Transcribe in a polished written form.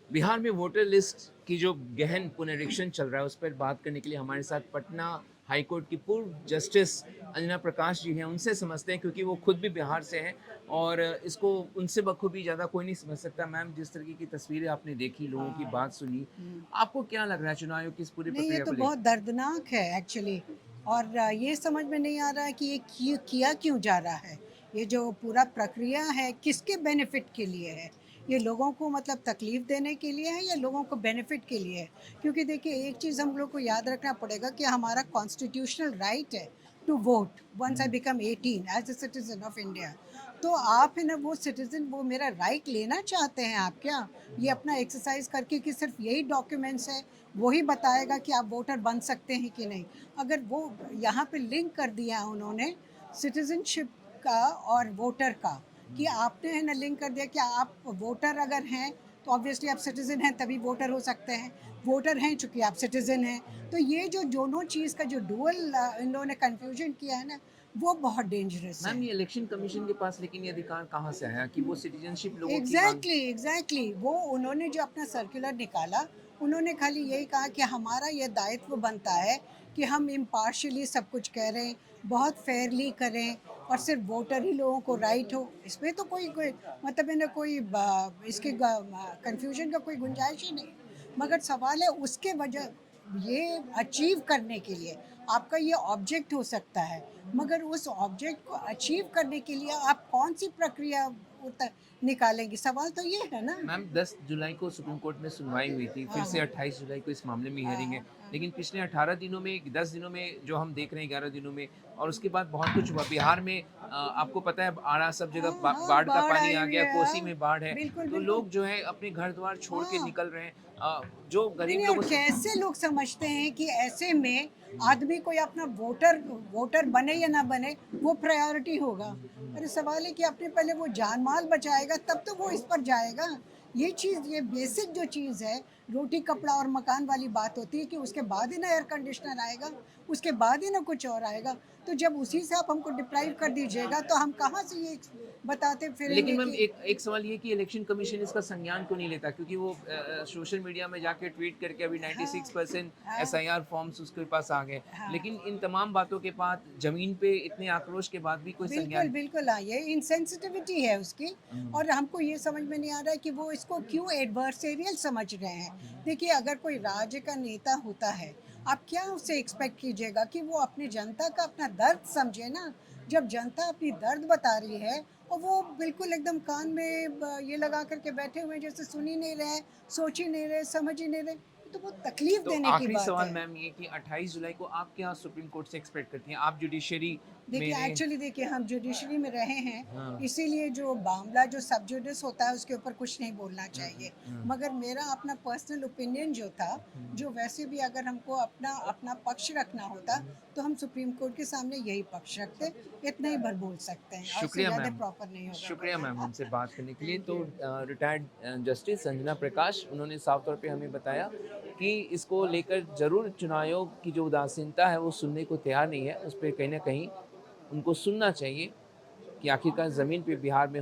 बिहार में voter list की जो गहन पुनरीक्षण चल रहा है उस पर बात करने के लिए हमारे साथ पटना हाई कोर्ट की पूर्व जस्टिस अंजना प्रकाश जी हैं। उनसे समझते हैं क्योंकि वो खुद भी बिहार से हैं और इसको उनसे बखूबी ज़्यादा कोई नहीं समझ सकता। मैम, जिस तरीके की तस्वीरें आपने देखी, लोगों की बात सुनी, हुँ। आपको क्या लग रहा है चुनाव आयोग की इस पूरी नहीं, ये प्रक्रिया तो को बहुत लेकर? दर्दनाक है एक्चुअली। और ये समझ में नहीं आ रहा है कि ये किया क्यों जा रहा है। ये जो पूरा प्रक्रिया है किसके बेनिफिट के लिए है। ये लोगों को मतलब तकलीफ देने के लिए है या लोगों को बेनिफिट के लिए है। क्योंकि देखिए, एक चीज़ हम लोग को याद रखना पड़ेगा कि हमारा कॉन्स्टिट्यूशनल राइट है to vote once I become 18 age a citizen of India. तो आप है ना, वो सिटीजन, वो मेरा राइट लेना चाहते हैं आप क्या? ये अपना एक्सरसाइज करके कि सिर्फ यही डॉक्यूमेंट्स है, वही बताएगा कि आप वोटर बन सकते हैं कि नहीं। अगर वो यहाँ पे लिंक कर दिया उन्होंने सिटीजनशिप का और वोटर का, कि आपने है ना लिंक कर दिया कि आप वोटर अगर हैं तो ऑब्वियसली आप सिटीजन हैं, तभी वोटर हो सकते हैं। वोटर हैं चूंकि आप सिटीजन हैं। तो ये जो दोनों चीज़ का जो डुअल इन लोगों ने कन्फ्यूजन किया है ना, वो बहुत डेंजरस है। मैम, ये इलेक्शन कमीशन के पास लेकिन ये अधिकार कहाँ से आया कि वो सिटीजनशिप लोगों की मांग? एग्जैक्टली वो उन्होंने जो अपना सर्कुलर निकाला, उन्होंने खाली यही कहा कि हमारा ये दायित्व बनता है कि हम इम्पार्शियली सब कुछ करें, बहुत फेयरली करें, और सिर्फ वोटर ही लोगों को राइट हो। इसमें तो कोई कोई मतलब है ना, कोई इसके कंफ्यूजन का कोई गुंजाइश ही नहीं। मगर सवाल है उसके वजह, ये अचीव करने के लिए आपका ये ऑब्जेक्ट हो सकता है, मगर उस ऑब्जेक्ट को अचीव करने के लिए आप कौन सी प्रक्रिया निकालेंगे? सवाल तो ये है ना। मैम, 10 जुलाई को सुप्रीम कोर्ट में सुनवाई हुई थी, फिर हाँ, से हाँ, 28 जुलाई को इस मामले में हाँ, हियरिंग है। हाँ, लेकिन पिछले 18 दिनों में, 10 दिनों में जो हम देख रहे हैं, 11 दिनों में, और उसके बाद बहुत कुछ हुआ। बिहार में आपको पता है, आरा सब जगह हाँ, हाँ, बाढ़ का बाढ़ पानी आई आ हुई गया, है, कोसी हाँ, में बाढ़ है। बिल्कुल, तो बिल्कुल, लोग जो है अपने घर द्वार छोड़ के हाँ। निकल रहे हैं। जो नहीं, गरीब नहीं, और लोगों से कैसे लोग समझते हैं कि ऐसे में आदमी कोई अपना वोटर वोटर बने या ना बने, वो प्रायोरिटी होगा। अरे सवाल है कि अपने पहले वो जान माल बचाएगा, तब तो वो इस पर जाएगा। ये चीज़, ये बेसिक जो चीज़ है, रोटी कपड़ा और मकान वाली बात होती है कि उसके बाद ही ना एयर कंडीशनर आएगा, उसके बाद ही ना कुछ और आएगा। तो जब उसी से आप हमको डिप्राइव कर दीजिएगा, तो हम कहाँ से ये बताते लेकिन फिरेंगे मैम, कि एक एक सवाल ये कि इलेक्शन कमीशन इसका संज्ञान क्यों नहीं लेता? क्योंकि वो सोशल मीडिया में जाके ट्वीट करके अभी हाँ, 96% हाँ, एसआईआर फॉर्म्स उसके पास आ गए। हाँ। लेकिन इन तमाम बातों के बाद, जमीन पे इतने आक्रोश के बाद भी कोई बिल्कुल, संज्ञान। बिल्कुल, हाँ, ये इनसेंसिटिविटी है उसकी। और हमको ये समझ में नहीं आ रहा है कि वो इसको क्यों एडवर्सेरियल समझ रहे हैं। देखिए, अगर कोई राज्य का नेता होता है, आप क्या उससे एक्सपेक्ट कीजिएगा कि वो अपनी जनता का अपना दर्द समझे ना। जब जनता अपनी दर्द बता रही है और वो बिल्कुल एकदम कान में ये लगा कर के बैठे हुए हैं, जैसे सुन ही नहीं रहे, सोच ही नहीं रहे, समझ ही नहीं रहे, तो बहुत तकलीफ तो देने की आखिरी बात सवाल है। मैम, ये कि 28 जुलाई को आप क्या सुप्रीम कोर्ट से एक्सपेक्ट करती हैं? आप जुडिशरी में देखिए, रहे। एक्चुअली देखिए, हम जुडिशरी में रहे हैं, हाँ। इसीलिए जो मामला जो सब जुडिस होता है उसके ऊपर कुछ नहीं बोलना हाँ, चाहिए। हाँ, मगर मेरा अपना पर्सनल ओपिनियन जो था, जो वैसे भी अगर हमको अपना अपना पक्ष रखना होता, तो हम सुप्रीम कोर्ट के सामने यही पक्ष रखते। इतना ही भर बोल सकते हैं और इससे शुक्रिया ज़्यादा मैम। प्रॉपर नहीं होगा शुक्रिया बोलना। मैम हमसे बात करने के लिए। थैंक तो यू। रिटायर्ड जस्टिस संजना प्रकाश, उन्होंने साफ तौर पे हमें बताया कि इसको लेकर ज़रूर चुनाव आयोग की जो उदासीनता है वो सुनने को तैयार नहीं है। उस पे कहीं न कहीं उनको सुनना चाहिए कि आखिरकार ज़मीन पे बिहार में